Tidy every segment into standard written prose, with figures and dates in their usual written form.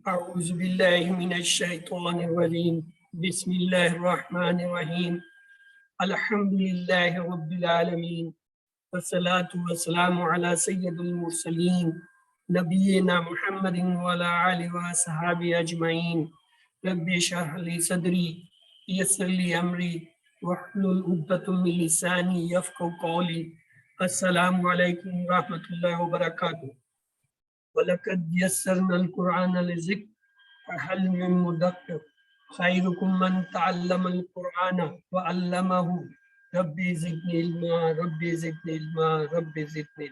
اعوذ باللہ من الشیطان الرجیم بسم اللہ الرحمن الرحیم الحمد للہ رب العالمین والصلاة والسلام علی سید المرسلین نبینا محمد وعلی آلہ وصحبہ اجمعین رب اشرح لی صدری یسر لی امری واحلل عقدۃ من لسانی یفقہوا قولی السلام علیکم ورحمۃ اللہ وبرکاتہ وَلَقَدْ يَسَّرْنَا الْقُرْآنَ لِلذِّكْرِ فَهَلْ مِن مُّدَّكِرٍ خَيْرُكُم مَّن تَعَلَّمَ الْقُرْآنَ وَعَلَّمَهُ رَبِّ زِدْنِي عِلْمًا رَبِّ زِدْنِي عِلْمًا رَبِّ زِدْنِی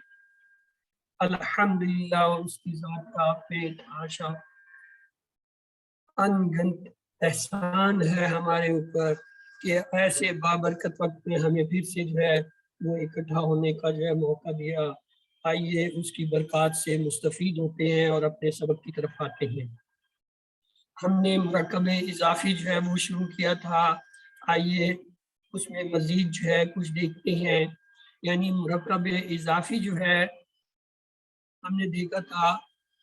الحمدللہ، اور اس کی ذات کا پہ تحاشا انگنت احسان ہے ہمارے اوپر کہ ایسے بابرکت وقت میں ہمیں پھر سے جو ہے وہ اکٹھا ہونے کا جو ہے موقع دیا۔ آئیے اس کی برکات سے مستفید ہوتے ہیں اور اپنے سبق کی طرف آتے ہیں۔ ہم نے مرکب اضافی جو ہے وہ شروع کیا تھا، آئیے اس میں مزید جو ہے کچھ دیکھتے ہیں۔ یعنی مرکب اضافی جو ہے ہم نے دیکھا تھا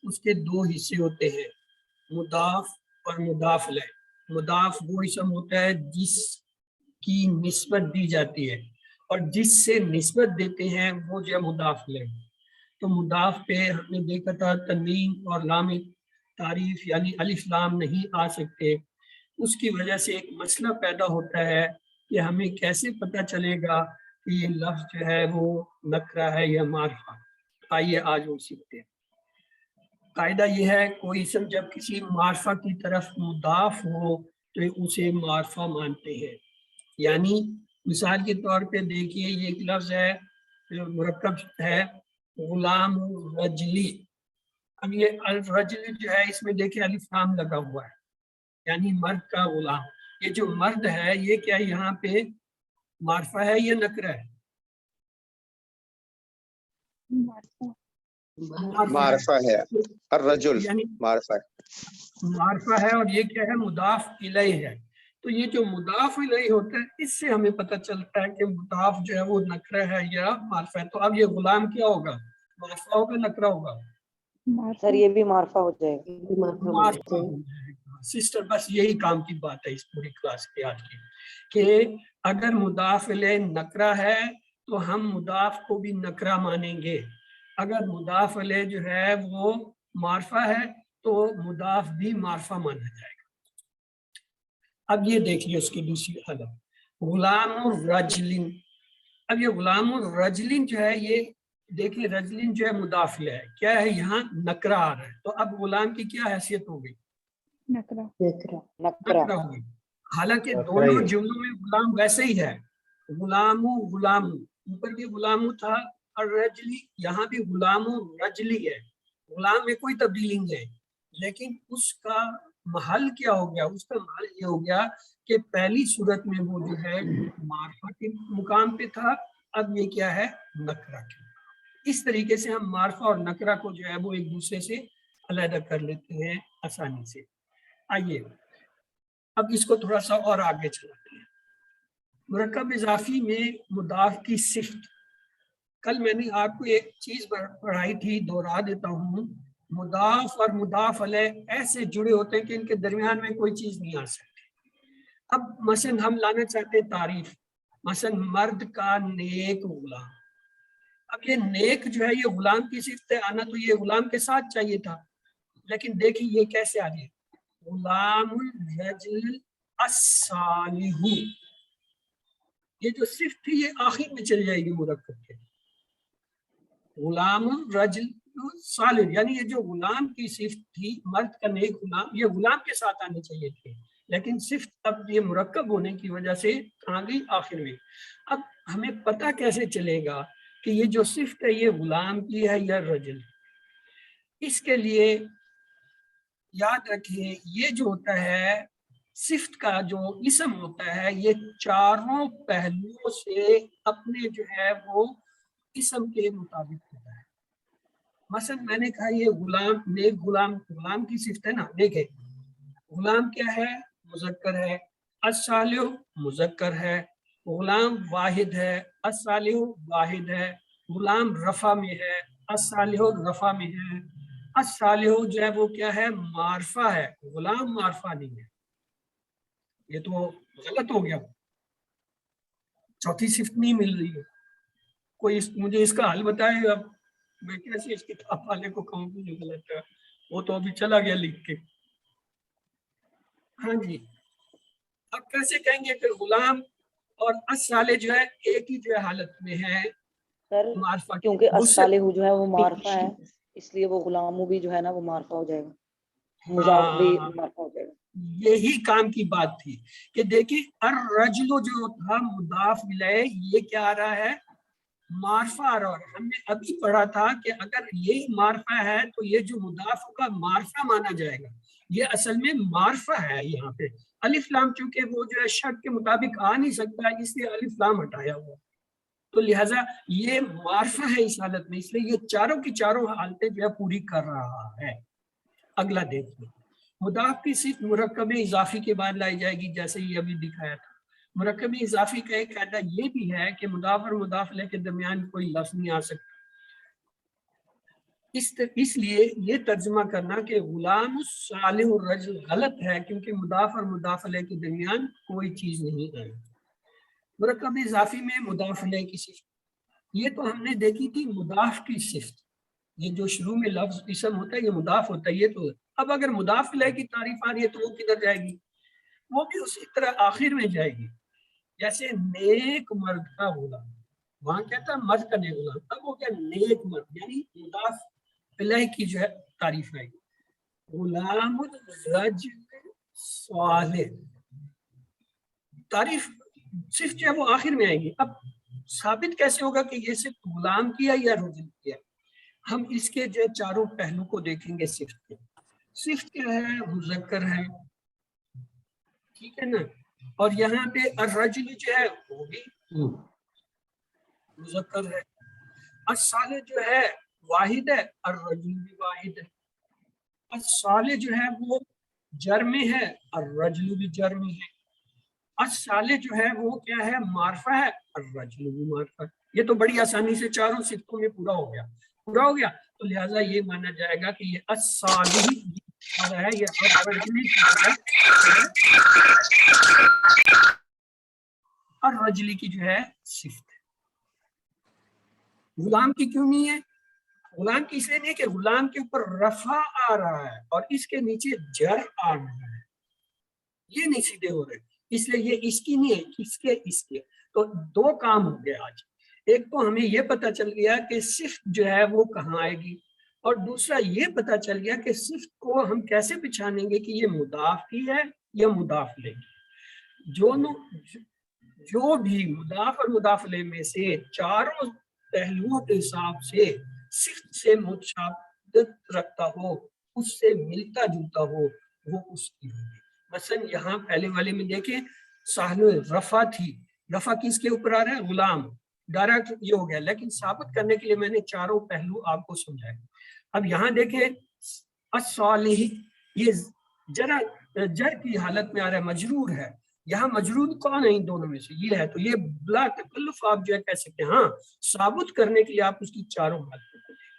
اس کے دو حصے ہوتے ہیں، مضاف اور مضاف الیہ۔ مضاف وہ اسم ہوتا ہے جس کی نسبت دی جاتی ہے، اور جس سے نسبت دیتے ہیں وہ جو ہے مضاف الیہ۔ تو مضاف پہ ہم نے دیکھا تھا تنوین اور لام تعریف یعنی الف لام نہیں آ سکتے۔ اس کی وجہ سے ایک مسئلہ پیدا ہوتا ہے کہ ہمیں کیسے پتہ چلے گا کہ یہ لفظ جو ہے وہ نکرہ ہے یا معرفہ۔ آئیے آج وہ سیکھتے ہیں۔ قاعدہ یہ ہے کوئی اسم جب کسی معرفہ کی طرف مضاف ہو تو اسے معرفہ مانتے ہیں۔ یعنی مثال کے طور پہ دیکھیے، یہ ایک لفظ ہے مرکب ہے غلام رجلی۔ اب یہ الرجل جو ہے اس میں دیکھیں الف لام لگا ہوا ہے، یعنی مرد کا غلام۔ یہ جو مرد ہے یہ کیا یہاں پہ معرفہ ہے یا نکرہ ہے؟ معرفہ ہے، الرجل یعنی معرفہ ہے، اور یہ کیا ہے مضاف الیہ ہے۔ تو یہ جو مضاف الیہ ہوتا ہے اس سے ہمیں پتہ چلتا ہے کہ مضاف جو ہے وہ نکرہ ہے یا معرفہ ہے۔ تو اب یہ غلام کیا ہوگا، معرفہ ہوگا نکرہ ہوگا؟ سر یہ بھی معرفہ ہو جائے گا، معرفہ ہو جائے گا۔ سسٹر بس یہی کام کی بات ہے اس پوری کلاس کی آج کی، کہ اگر مضاف الیہ نکرہ ہے تو ہم مضاف کو بھی نکرہ مانیں گے، اگر مضاف الیہ جو ہے وہ معرفہ ہے تو مضاف بھی معرفہ مانا جائے گا۔ اب یہ دیکھیے اس کی دوسری حالت غلام الرجلن۔ اب یہ غلام الرجلن جو ہے یہ دیکھیں رجلن جو ہے مضاف الیہ ہے، کیا ہے یہاں نکرہ آ رہا ہے، تو اب غلام کی کیا حیثیت ہو گئی؟ نکرہ ہو گئی۔ حالانکہ دونوں جملوں میں غلام ویسے ہی ہے، غلام غلام، اوپر بھی غلام تھا الرجلی، یہاں بھی غلام رجلی ہے، غلام میں کوئی تبدیلی نہیں ہے، لیکن اس کا محل کیا ہو گیا؟ اس کا محل یہ ہو گیا کہ پہلی صورت میں وہ جو ہے معرفہ کے مقام پہ تھا، اب یہ کیا ہے نکرہ کے۔ اس طریقے سے ہم معرفہ اور نکرہ کو جو ہے وہ ایک دوسرے سے علیحدہ کر لیتے ہیں آسانی سے۔ آئیے اب اس کو تھوڑا سا اور آگے چلاتے ہیں۔ مرکب اضافی میں مضاف کی صفت، کل میں نے آپ کو ایک چیز پڑھائی تھی، دوہرا دیتا ہوں۔ مضاف اور مضاف علیہ ایسے جڑے ہوتے ہیں کہ ان کے درمیان میں کوئی چیز نہیں آ سکتی۔ اب مثلا ہم لانا چاہتے ہیں تعریف، مثلا مرد کا نیک غلام۔ اب یہ نیک جو ہے یہ غلام کی صفت ہے، آنا تو یہ غلام کے ساتھ چاہیے تھا، لیکن دیکھیں یہ کیسے آ رہی ہے، غلام الرجل الصالح۔ یہ جو صفت تھی یہ آخر میں چل جائے گی مرکب کے، غلام الرجل صالح، یعنی یہ جو غلام کی صفت تھی مرد کا نیک غلام، یہ غلام کے ساتھ آنی چاہیے تھی، لیکن صفت اب یہ مرکب ہونے کی وجہ سے آ گئی آخر میں۔ اب ہمیں پتہ کیسے چلے گا کہ یہ جو صفت ہے یہ غلام کی ہے یا رجل؟ اس کے لیے یاد رکھیں یہ جو ہوتا ہے صفت کا جو اسم ہوتا ہے یہ چاروں پہلوؤں سے اپنے جو ہے وہ اسم کے مطابق ہوتا ہے۔ مثلا میں نے کہا یہ غلام، نیک غلام، غلام کی صفت ہے نا، نیک ہے، غلام کیا ہے مذکر ہے، الصالح مذکر ہے، غلام واحد ہے، الصالح واحد ہے، غلام رفع میں ہے، الصالح رفع میں ہے، الصالح جو ہے وہ کیا ہے؟ معرفہ ہے، غلام معرفہ نہیں ہے، یہ تو غلط ہو گیا، چوتھی صفت نہیں مل رہی ہے۔ کوئی مجھے اس کا حل بتائے، اب میں کیسے اس کتاب والے کو کہوں کہ یہ غلط ہے، وہ تو ابھی چلا گیا لکھ کے۔ ہاں جی، اب کیسے کہیں گے کہ غلام اور الصالح جو ہے ایک ہی جو ہے حالت میں ہے سر معرفہ کی؟ کیونکہ الصالح جو ہے وہ معرفہ ہے، اس لیے وہ غلامو بھی جو ہے نا وہ معرفہ ہو جائے گا، مضاف بھی معرفہ ہو جائے گا۔ یہی کام کی بات تھی کہ دیکھیں الرجل جو تھا مضاف الیہ، یہ کیا آ رہا ہے؟ معرفہ آ رہا ہے۔ ہم نے ابھی پڑھا تھا کہ اگر یہی معرفہ ہے تو یہ جو مضاف کا معرفہ مانا جائے گا، یہ اصل میں معرفہ ہے۔ یہاں پہ الف لام چونکہ وہ جو ہے شرط کے مطابق آ نہیں سکتا، اس لیے الف لام ہٹایا ہوا، تو لہٰذا یہ معرفہ ہے اس حالت میں، اس لیے یہ چاروں کی چاروں حالتیں جو ہے پوری کر رہا ہے۔ اگلا دیکھیے، مضاف کی صرف مرکب اضافی کے بعد لائی جائے گی، جیسے یہ ابھی دکھایا تھا۔ مرکب اضافی کا ایک قاعدہ یہ بھی ہے کہ مضاف اور مضاف الیہ کے درمیان کوئی لفظ نہیں آ سکتا، اس لیے یہ ترجمہ کرنا کہ غلام الصالح الرجل غلط ہے، کیونکہ مضاف اور مضاف الیہ کے درمیان کوئی چیز نہیں آئی۔ مرکب اضافی میں مضاف الیہ کی صفت، یہ تو ہم نے دیکھی تھی مضاف کی صفت، یہ جو شروع میں لفظ اسم ہوتا ہے یہ مضاف ہوتا ہے، یہ تو اب اگر مضاف الیہ کی تعریف آ رہی ہے تو وہ کدھر جائے گی؟ وہ بھی اسی طرح آخر میں جائے گی، جیسے نیک مرد کا غلام، وہاں کیا تھا؟ مرد کا نیک غلام، اب وہ کیا؟ نیک مرد، یعنی مضاف الیہ کی جو ہے تعریف آئے گی۔ غلام الرجل صالح، تعریف صرف جو ہے وہ آخر میں آئے گی۔ اب ثابت کیسے ہوگا کہ یہ صرف غلام کیا یا رجل کیا؟ ہم اس کے جو چاروں پہلو کو دیکھیں گے۔ صفت کے، صفت کیا ہے؟ مذکر ہے، ٹھیک ہے نا، اور یہاں پہ الرجل جو ہے وہ بھی مذکر ہے، الصالح جو ہے واحد ہے، الرجل بھی واحد ہے، الصالح جو ہے وہ جر میں ہے، الرجل بھی جر میں ہے، الصالح جو ہے وہ کیا ہے؟ معرفہ ہے، الرجل بھی معرفہ ہے۔ یہ تو بڑی آسانی سے چاروں صفتوں میں پورا ہو گیا، تو لہٰذا یہ مانا جائے گا کہ یہ الصالح ہے، یہ الرجل کی جو ہے صفت ہے۔ غلام کی کیوں نہیں ہے؟ غلام کی اس لیے نہیں کہ غلام کے اوپر رفع آ رہا ہے اور اس کے نیچے جر آ رہا ہے، یہ نہیں سیدھے ہو رہے، اس لیے یہ اس کی نہیں ہے، اس کے تو دو کام ہو گئے آج۔ ایک تو ہمیں یہ پتا چل گیا کہ صفت جو ہے وہ کہاں آئے گی، اور دوسرا یہ پتا چل گیا کہ صفت کو ہم کیسے پہچانیں گے کہ یہ مضاف کی ہے یا مضاف الیہ کی۔ جو بھی مضاف اور مضاف الیہ میں سے چاروں پہلوؤں کے حساب سے صفت سے مشابہت رکھتا ہو، اس سے ملتا جلتا ہو، وہ اس کی ہوگی۔ مثلا یہاں پہلے والے میں دیکھیں ساحل رفع تھی، رفع کس کے اوپر آ رہا ہے؟ غلام، ڈائریکٹ یہ ہو گیا، لیکن ثابت کرنے کے لیے میں نے چاروں پہلو آپ کو سمجھائے۔ اب یہاں دیکھیں الصالح، یہ جر کی حالت میں آ رہا ہے، مجرور ہے، یہاں مجرور کون ہے؟ ان دونوں میں سے یہ ہے، تو یہ بلا تکلف آپ جو ہے کہہ سکتے ہیں۔ ہاں، ثابت کرنے کے لیے آپ اس کی چاروں حالتوں کو دیکھیں۔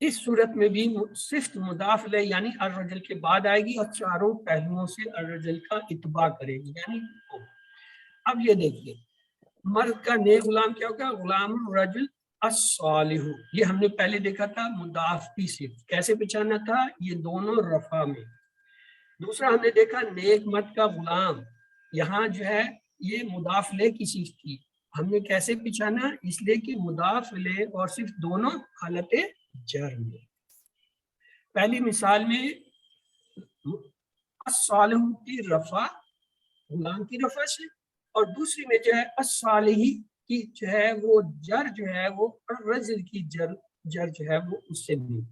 اس صورت میں بھی صفت مضاف الیہ یعنی الرجل کے بعد آئے گی اور چاروں پہلوؤں سے الرجل کا اتباع کرے گی، یعنی اب یہ دیکھیے مرد کا نیک غلام کیا ہوگا؟ غلام الرجل الصالح، یہ ہم نے پہلے دیکھا تھا مضاف کی صفت، کیسے پہچانا تھا؟ یہ دونوں رفع میں۔ دوسرا ہم نے دیکھا نیک مرد کا غلام، یہاں جو ہے یہ مضاف الیہ کی صفت تھی، ہم نے کیسے پہچانا؟ اس لیے کہ مضاف الیہ اور صرف دونوں حالت جر میں۔ پہلی مثال میں الصالح کی رفع غلام کی رفع سے، اور دوسری میں جو ہے الصالح کی جو ہے وہ جر جو ہے وہ الرجل کی جر جو ہے وہ اس سے ملی۔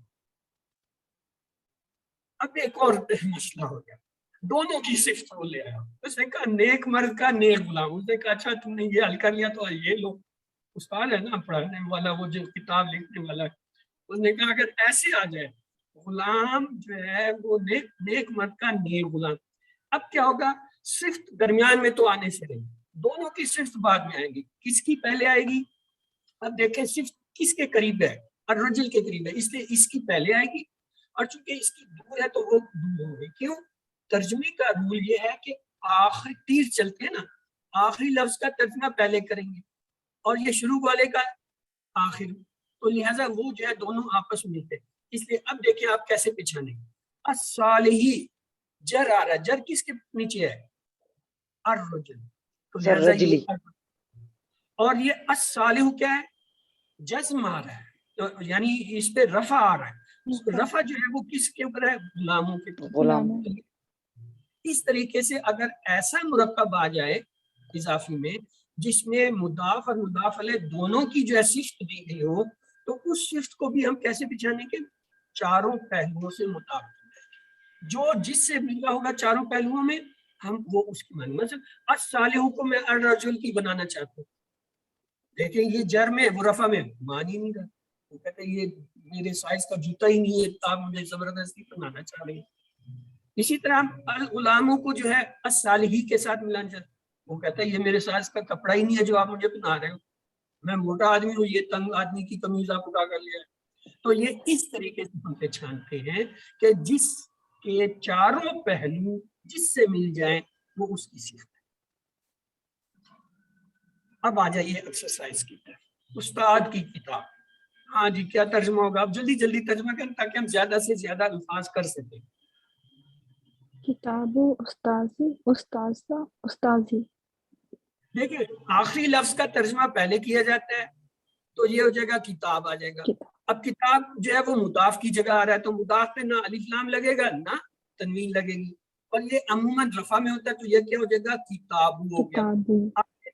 اب ایک اور مسئلہ ہو گیا، دونوں کی صفت ہو لے آیا، اس نے کہا نیک مرد کا نیک غلام، اس نے کہا اچھا تم نے یہ حل کر لیا تو یہ لو، استاد ہے نا پڑھانے والا، وہ جو کتاب لکھنے والا، اس نے کہا اگر ایسے آ جائے غلام جو ہے وہ نیک مرد کا نیک غلام، اب کیا ہوگا؟ صفت درمیان میں تو آنے سے نہیں، دونوں کی صفت بعد میں آئے گی، کس کی پہلے آئے گی؟ اب دیکھیں صفت کس کے قریب ہے؟ الرجل کے قریب ہے، اس لیے اس کی پہلے آئے گی، اور چونکہ اس کی دور ہے تو وہ دور ہوگی. کیوں؟ ترجمے کا رول یہ ہے کہ آخری تیر چلتے ہیں نا، آخری لفظ کا ترجمہ پہلے کریں گے اور یہ شروع والے کا آخر، تو لہٰذا وہ جو ہے دونوں آپس میں ملتے ہیں. اس لیے اب دیکھیں آپ کیسے پچھانے. الصالحی جر آ رہا ہے، جر کس کے نیچے ہے؟ الرجل، تو لہٰذا الرجلی. یہ، اور یہ الصالح کیا ہے؟ جزم آ رہا ہے، تو یعنی اس پہ رفع آ رہا ہے. رفع جو ہے وہ کس کے اوپر ہے؟ غلاموں کے اوپر. غلام. اس طریقے سے اگر ایسا مرکب آ جائے اضافی میں جس میں مضاف اور مضاف علیہ دونوں کی جو ہے صفت دی گئی ہو، تو اس صفت کو بھی ہم کیسے پہچانیں گے؟ چاروں پہلوؤں سے مطابق جو جس سے ملا ہوگا چاروں پہلوؤں میں ہم وہ اس کی مانیں. مثلا الصالح کو میں الرجل کی بنانا چاہتا ہوں، دیکھیں یہ جر میں وہ رفع میں مان ہی نہیں رہا، وہ کہتے ہیں یہ میرے سائز کا جوتا ہی نہیں ہے، آپ مجھے زبردستی بنانا چاہ رہے ہیں. اسی طرح الغلاموں کو جو ہے الصالحی کے ساتھ ملانا چاہتے ہیں، وہ کہتا ہے یہ میرے سائز کا کپڑا ہی نہیں ہے جو آپ مجھے پہنا رہے ہو، میں موٹا آدمی ہوں، یہ تنگ آدمی کی قمیض آپ اٹھا کر لیا ہے. تو یہ اس طریقے سے ہم پہچانتے ہیں کہ جس کے چاروں پہلو جس سے مل جائیں وہ اس کی صفت ہے. اب آ جائیے ایکسرسائز کی طرف. استاد کی کتاب، ہاں جی کیا ترجمہ ہوگا؟ آپ جلدی جلدی ترجمہ کریں تاکہ ہم زیادہ سے زیادہ الفاظ کر سکیں. کتاب استاذی استاذہ استاذی. دیکھیں آخری لفظ کا ترجمہ پہلے کیا جاتا ہے تو یہ ہو جائے گا کتاب آ جائے گا. کتاب. اب کتاب جو ہے وہ مضاف کی جگہ آ رہا ہے تو مضاف پہ نہ الف لام لگے گا نہ تنوین لگے گی، اور یہ عموماً رفع میں ہوتا ہے تو یہ کیا ہو جائے گا؟ کتاب ہو گیا. کتابی.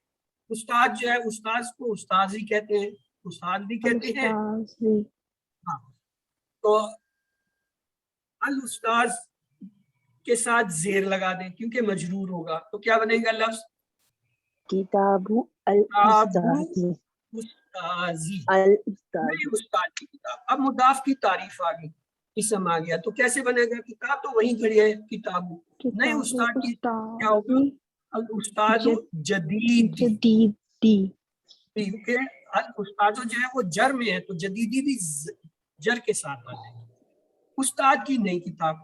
استاد جو ہے استاذ کو استاذی کہتے ہیں، استاد بھی کہتے ہیں. الاستاذی. ہاں تو الاستاذ کے ساتھ زیر لگا دیں کیونکہ مجرور ہوگا تو کیا بنے گا لفظ؟ کتاب کتاب الاستاذی. استاذی، الاستاذ. نہیں استاد کی کتاب. اب مضاف کی تعریف آ گئی، اسم آ گیا تو کیسے بنے گا؟ کتاب تو وہیں کھڑی ہے کتاب، نہیں کتاب استاد کی کیا ہوگا؟ استاذی الاستاد جدیدی، جدیدی. کیونکہ الاستاد جو ہے وہ جر میں ہے تو جدیدی بھی جر کے ساتھ آ جائے گا. استاد کی نئی کتاب.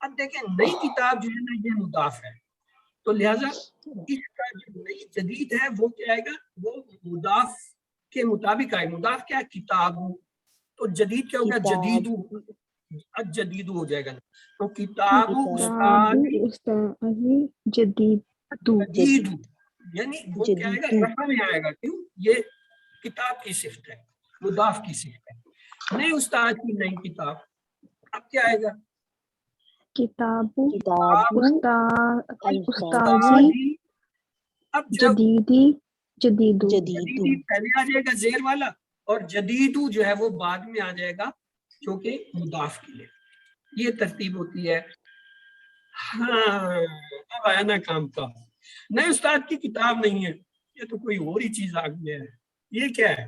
اب دیکھیں نئی کتاب جو ہے نا یہ مضاف ہے تو لہٰذا اس کا جو نئی جدید ہے وہ کیا آئے گا؟ وہ مضاف کے مطابق آئے. مضاف کیا ہے؟ کتاب، تو جدید کیا ہو گیا؟ جدید، جدید ہو جائے گا. تو کتاب کتاب استادی استاذی جدید. جدید، یعنی وہ کیا آئے گا؟ رفع میں آئے گا. کیوں؟ یہ کتاب کی صفت ہے، مضاف کی صفت ہے. نئے استاد کی نئی کتاب، اب کیا آئے گا؟ کتاب کتاب استاذی استادی. اب جب جدیدی جدیدو. جدیدی پہلے آ جائے گا زیر والا اور جدیدو جو ہے وہ بعد میں آ جائے گا جو کہ مضاف کے لیے. یہ ترتیب ہوتی ہے. ہاں اب آیا نا کام کا. نئے استاد کی کتاب نہیں ہے، یہ تو کوئی اور ہی چیز آ گئی ہے. یہ کیا ہے؟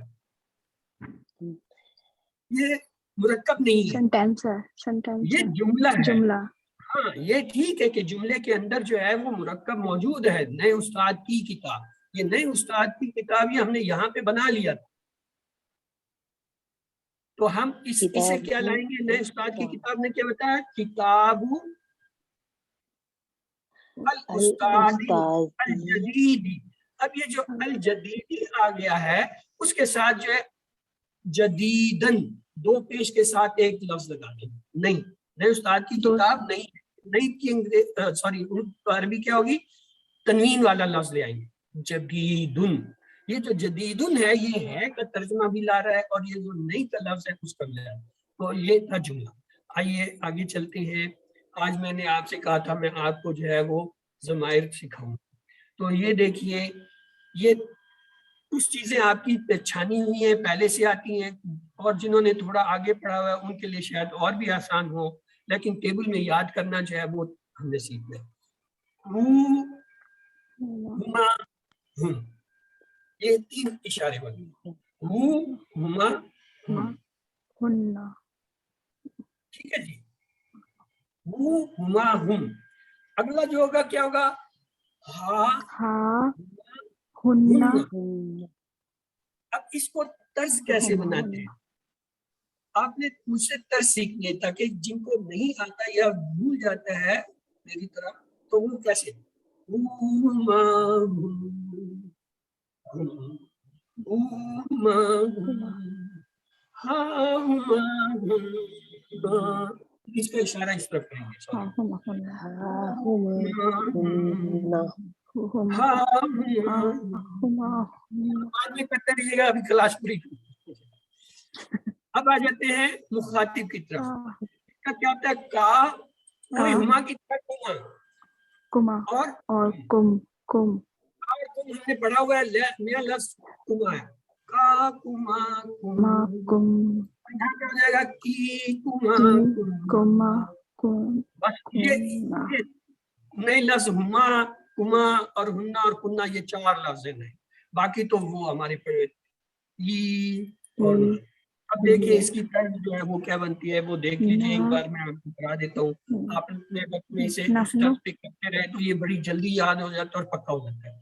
یہ مرکب نہیں ہے، سینٹینس ہے. سینٹینس یہ جملہ ہے. جملہ. ہاں یہ ٹھیک ہے کہ جملے کے اندر جو ہے وہ مرکب موجود ہے، نئے استاد کی کتاب. یہ نئے استاد کی کتاب یہ ہم نے یہاں پہ بنا لیا تھا تو ہم اسے کیا لائیں گے؟ نئے استاد کی کتاب نے کیا بتایا؟ کتاب الاستاد الجدیدی. اب یہ جو الجدیدی آ گیا ہے اس کے ساتھ جو ہے جدیدن دو پیش کے ساتھ ایک لفظ لگا دیں. نہیں، نئے استاد کی کتاب نہیں، نئی کی سوری عربی کیا ہوگی؟ تنوین والا لفظ لے آئیں گے، جدیدن. یہ جو جدیدن ہے یہ ہے کا ترجمہ بھی لا رہا ہے اور یہ جو نئی کا لفظ ہے اس کا بھی لا رہا ہے. تو یہ تھا جملہ. آئیے آگے چلتے ہیں. آج میں نے آپ سے کہا تھا میں آپ کو جو ہے وہ ضمائر سکھاؤں. تو یہ دیکھیے یہ کچھ چیزیں آپ کی پہچانی ہوئی ہیں، پہلے سے آتی ہیں، اور جنہوں نے تھوڑا آگے پڑھا ہوا ہے ان کے لیے شاید اور بھی آسان ہو، لیکن ٹیبل میں یاد کرنا جو ہے وہ ہم نے سیکھنا ہے. ہما ہم، یہ تین اشارے بنے. ہما ہم، ٹھیک ہے جی. ہما ہم. اگلا جو ہوگا کیا ہوگا؟ ہا ہن. اب اس کو طرز کیسے بناتے ہیں؟ آپ نے مجھ سے ترس سیکھنی ہے تاکہ جن کو نہیں آتا یا بھول جاتا ہے میری طرح تو وہ کیسے اس کا اشارہ اس طرف کریں گے. ہاں ہما بعد میں کرتے رہیے گا ابھی کلاس پوری. اب آ جاتے ہیں مخاطب کی طرف. اس کا کیا ہوتا ہے کا وہی ہما کی طرف کما اور کم ہم نے پڑھا ہوا ہے نیا لفظ کما ہے کا کما کم یہاں پہ ہو جائے گا کی کما بس یہ نئے لفظ ہما کما اور ہننا اور کننا یہ 4 لفظ ہیں. باقی تو وہ ہمارے پڑھے اور اب دیکھیں اس کی طرز جو ہے وہ کیا بنتی ہے وہ دیکھ لیجیے ایک بار میں آپ کو کرا دیتا ہوں. آپ اپنے وقت میں اسے کرتے رہے تو یہ بڑی جلدی یاد ہو جاتا ہے اور پکا ہو جاتا ہے.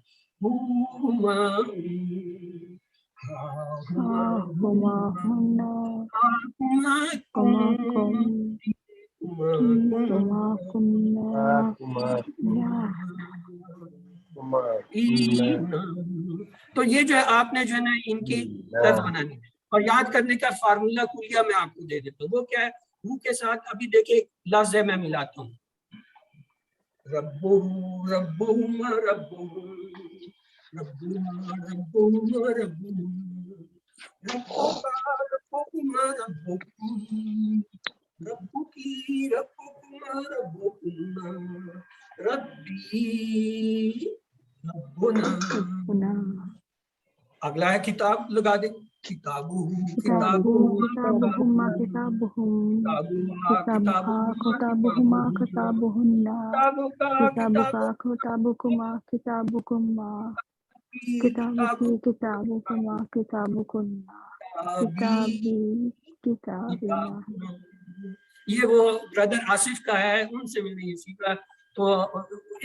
تو یہ جو ہے آپ نے جو ہے نا ان کی طرز بنانی ہے اور یاد کرنے کا فارمولا کلیہ میں آپ کو دے دیتا ہوں. وہ کیا ہے وہ کے ساتھ ابھی دیکھیں لفظ ہے میں ملاتا ہوں ربہم ربہم ربہم ربہم ربہم ربہم ربکما ربکم ربکی ربکما ربکما ربی ربنا. اگلا ہے کتاب لگا دیں کتابہما کتابہنہ کتابکما کتابکما کتابکی کتابکما کتابکنہ کتابی کتابنا. یہ وہ برادر آصف کا ہے ان سے میں نے یہ سیکھا تو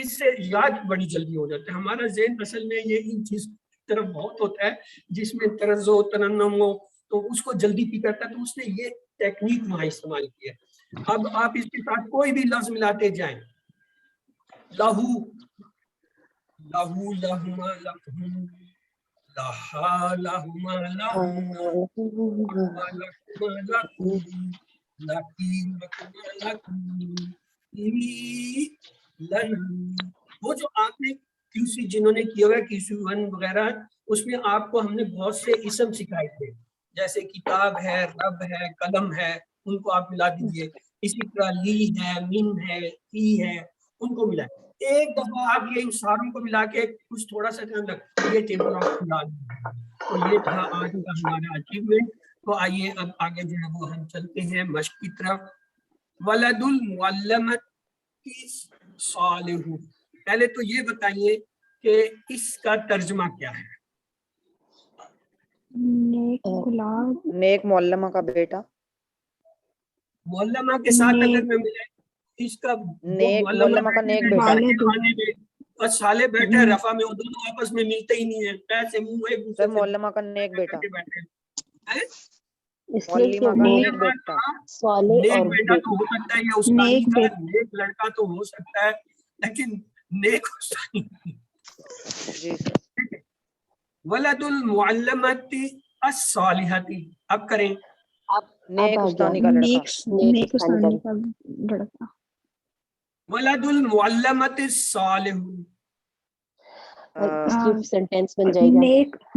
اس سے یاد بڑی جلدی ہو جاتا ہے. ہمارا ذہن اصل میں یہ ان چیز طرف بہت ہوتا ہے جس میں طرز و ترنم ہو تو اس کو جلدی پی کرتا ہے تو اس نے یہ ٹیکنیک وہاں استعمال کی ہے. اب آپ اس کے ساتھ کوئی بھی لفظ ملاتے جائیں لہو لہو لہما لہم لہا لہما لہم لہما لہما لہم لکی لکما لکم لن. وہ جو آپ نے QC جنہوں نے کیا ہوا ہے QC1 وغیرہ اس میں آپ کو ہم نے بہت سے اسم سکھائے تھے جیسے کتاب ہے رب ہے قلم ہے ان کو آپ ملا دیجئے. اسی طرح لی ہے من ہے ای ہے ان کو ملا. ایک دفعہ آپ یہ ان ساروں کو ملا کے کچھ تھوڑا سا دھیان رکھ یہ ٹیبل آپ کھلا دیں. تو یہ تھا آج کا ہمارا اچیومنٹ. تو آئیے اب آگے جو ہے وہ ہم چلتے ہیں مشق کی طرف. ولد المعلمۃ صالح. پہلے تو یہ بتائیے کہ اس کا ترجمہ کیا ہے. نیک معلمہ کا بیٹا. معلمہ کے ساتھ اگر میں ملے اس کا معلمہ کا نیک بیٹا اور صالح بیٹھے رفع میں وہ دونوں آپس میں ملتے ہی نہیں ہیں پیسے منہ ایک دوسرے معلمہ کا نیک بیٹا نیک بیٹا تو ہو سکتا ہے یا اس کا نیک لڑکا تو ہو سکتا ہے لیکن نیک ولد المعلمۃ الصالحۃ. اب کریں نیک استانی کا لڑکا. ولد المعلمۃ الصالح سینٹینس بن جائے گا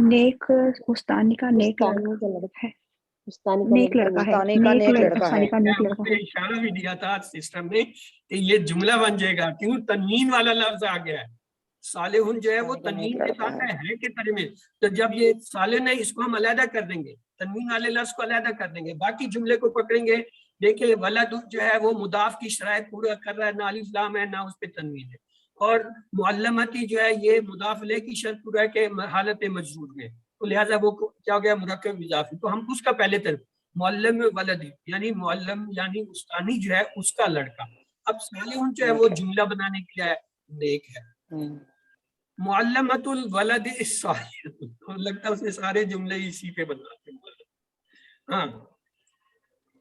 نیک استانی کا نیک لڑکا ہے. نیک لڑکا ہے اشارہ بھی دیا تھا سسٹم نے کہ یہ جملہ بن جائے گا کیوں تنوین والا لفظ آ گیا ہے. صالح جو ہے وہ تنوین کے ساتھ ہے کے ترجمے تو جب یہ صالح نہیں اس کو ہم علیحدہ کر دیں گے تنوین والے لفظ کو علیحدہ کر دیں گے باقی جملے کو پکڑیں گے. دیکھیں ولد جو ہے وہ مضاف کی شرائط پورا کر رہا ہے نہ الف لام ہے نہ اس پہ تنوین ہے اور معلمتی جو ہے یہ مضاف الیہ کی شرط پورا ہے کہ حالت مجرور میں تو لہٰذا وہ کیا ہو گیا مرکب اضافی. تو ہم اس کا پہلے ترجمہ معلم ولد یعنی معلم یعنی استانی جو ہے اس کا لڑکا. اب صالح جو ہے وہ جملہ بنانے کے لیے نیک ہے. معلمۃ الولد الصالح لگتا ہے اس نے سارے جملے اسی پہ بناتے ہیں. ہاں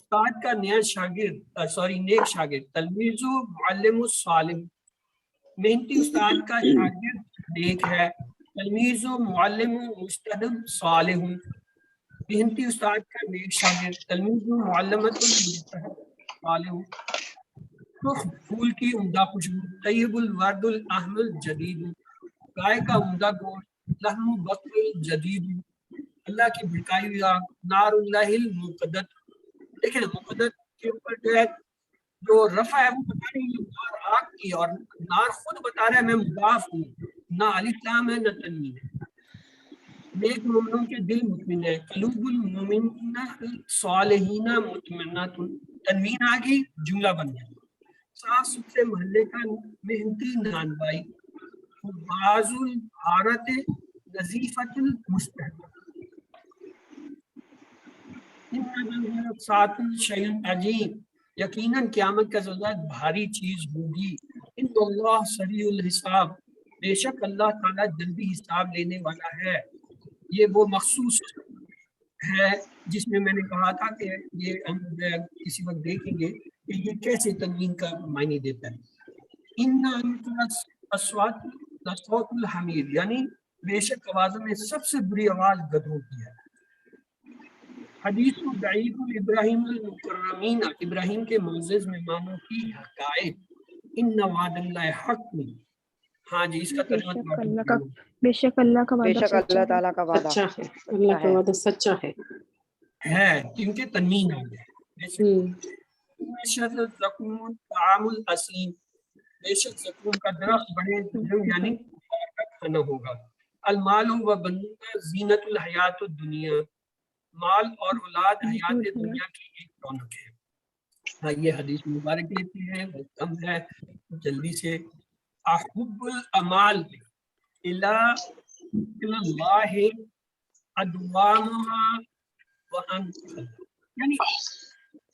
استاد کا نیا شاگرد نیک شاگرد، تلمیذ و معلم الصالح، محنتی استاد کا شاگرد نیک ہے، تلمیذ و معلم مجتہد صالح، محنتی استاد کا نیک شاگرد، تلمیذ و معلمۃ المجتہد صالح، سرخ پھول کی عمدہ خوشبو، طیب الورد الاحمر الجدید، گائے کا عمدہ گوشت، لحم بقر الجدید، اللہ کی بھڑکائی ہوئی آگ، نار اللہ المقدد۔ دیکھیں مقدد کے اوپر جو ہے جو رفع ہے وہ بتا رہی ہے نار آگ کی، اور نار خود بتا رہا ہے میں مضاف ہوں، نہ الف لام ہے نہ تنوین ہے۔ نیک مومنوں کے دل مطمئن ہے، قلوب المؤمنین الصالحین مطمئنۃ، تنوین آ گئی جملہ بن گیا۔ صاف ستھرے محلے کا محنتی نان بھائی، بعض الحارت نظیفت المستحب، سات شیء عظیم، یقیناً قیامت کا زلزلہ بھاری چیز ہوگی۔ ان اللہ سریع الحساب، بے شک اللہ تعالیٰ جلدی حساب لینے والا ہے۔ یہ وہ مخصوص ہے جس میں نے کہا تھا کہ یہ ہم کسی وقت دیکھیں گے کہ یہ کیسے تنوین کا معنی دیتا ہے۔ ان اصوات لصوت الحمیر، یعنی بے شک آوازوں میں سب سے بری آواز گدھوں کی ہے۔ حدیث ضعیف ابراہیم المکرمین، ابراہیم کے معزز مہمانوں کی حقائق۔ ان وعد اللہ حق، ہاں جی اس کا ترجمہ بے شک اللہ کا بے وعدہ شک اللہ تعالیٰ کا وعدہ سچا ہے، اللہ کا وعدہ سچا ہے۔ کیونکہ تنوین آ گیا۔ بے شک زقوم طعام الاسیم، بے شک زقوم کا درخت بڑے یعنی کا کھانا ہوگا۔ المال و بنون زینت الحیات الدنیا، مال اور اولاد حیات دنیا کی ایک رونق ہے۔ یہ حدیث مبارک لیتے ہیں، وہ کم ہے، جلدی سے۔ احب الامال الی اللہ ادوامها وان، یعنی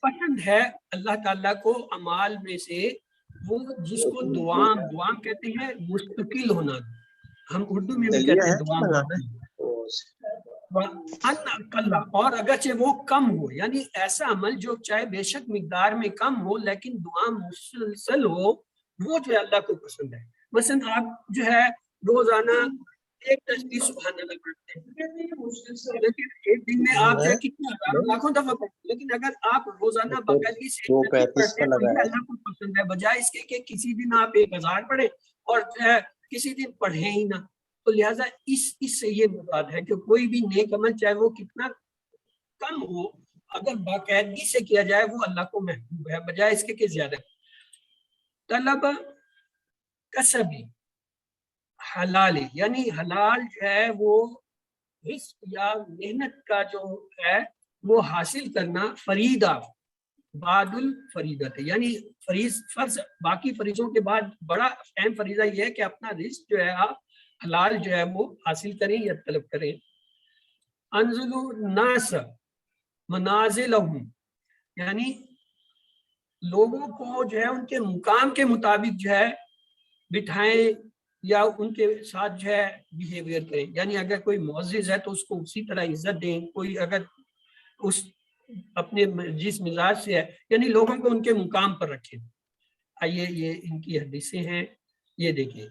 پسند ہے اللہ تعالیٰ کو اعمال میں سے وہ جس کو دوام کہتے ہیں مستقل ہونا، ہم اردو میں بھی کہتے ہیں دوام، اور اگرچہ وہ کم ہو، یعنی ایسا عمل جو چاہے بے شک مقدار میں کم ہو لیکن دوام مسلسل ہو، وہ جو ہے اللہ کو پسند ہے۔ مثلا آپ جو ہے روزانہ ایک تسبیح سبحان اللہ پڑھتے ہیں، لیکن ایک دن میں آپ جو ہے کتنا لاکھوں دفعہ پڑھتے ہیں، لیکن اگر آپ روزانہ باقاعدگی سے ایک تسبیح پڑھتے ہیں تو یہ اللہ کو پسند ہے، بجائے اس کے کہ کسی دن آپ 1000 پڑھیں اور جو ہے کسی دن پڑھیں ہی نہ۔ تو لہٰذا اس سے یہ مراد ہے کہ کوئی بھی نیک عمل چاہے وہ کتنا کم ہو، اگر باقاعدگی سے کیا جائے وہ اللہ کو محبوب ہے، بجائے اس کے کہ زیادہ۔ طلب کسبی حلال، یعنی حلال جو ہے وہ رزق یا محنت کا جو ہے وہ حاصل کرنا، فریدہ بعد الفریدت، یعنی فرض باقی فریضوں کے بعد بڑا اہم فریضہ یہ ہے کہ اپنا رزق جو ہے آپ حلال جو ہے وہ حاصل کریں یا طلب کریں۔ انزل الناس منازلہم، یعنی لوگوں کو جو ہے ان کے مقام کے مطابق جو ہے بٹھائیں یا ان کے ساتھ جو ہے بیہیویئر کریں، یعنی اگر کوئی معزز ہے تو اس کو اسی طرح عزت دیں، کوئی اگر اس اپنے جس مزاج سے ہے یعنی لوگوں کو ان کے مقام پر رکھیں۔ آئیے یہ ان کی حدیثیں ہیں، یہ دیکھیں۔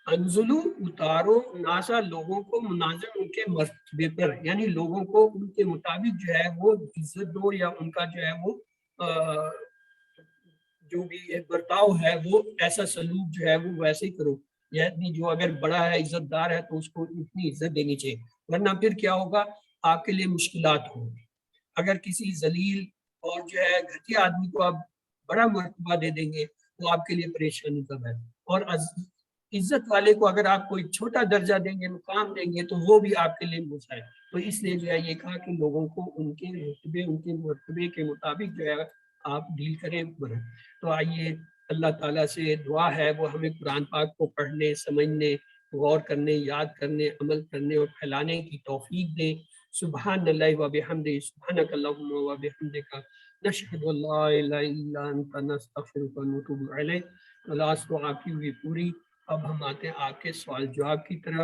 انزلو اتارو ناسا، لوگوں کو مناظر ان کے مرتبے پر، یعنی لوگوں کو ان کے مطابق جو ہے وہ عزت دو یا ان کا جو ہے وہ جو بھی برتاؤ ہے وہ ایسا سلوک جو ہے وہ ویسے ہی کرو، یعنی جو اگر بڑا ہے عزت دار ہے تو اس کو اتنی عزت دینی چاہیے، ورنہ پھر کیا ہوگا آپ کے لیے مشکلات ہوں گی۔ اگر کسی ذلیل اور جو ہے گھٹیا آدمی کو آپ بڑا مرتبہ دے دیں گے تو آپ کے لیے پریشانی کا ہے، اور عزت والے کو اگر آپ کوئی چھوٹا درجہ دیں گے، مقام دیں گے تو وہ بھی آپ کے لیے مسا ہے۔ تو اس لیے جو ہے یہ کہا کہ لوگوں کو ان کے رتبے ان کے مرتبے کے مطابق جو ہے آپ ڈیل کریں۔ تو آئیے اللہ تعالیٰ سے دعا ہے وہ ہمیں قرآن پاک کو پڑھنے، سمجھنے، غور کرنے، یاد کرنے، عمل کرنے اور پھیلانے کی توفیق دیں۔ سبحان اللہ و بحمدہ، سبحانک اللہم و بحمدک، نشہد ان لا الہ الا انت، نستغفرک و نتوب الیک۔ کلاس تو آپ کی ہوئی پوری، اب ہم آتے ہیں آپ کے سوال جواب کی طرف۔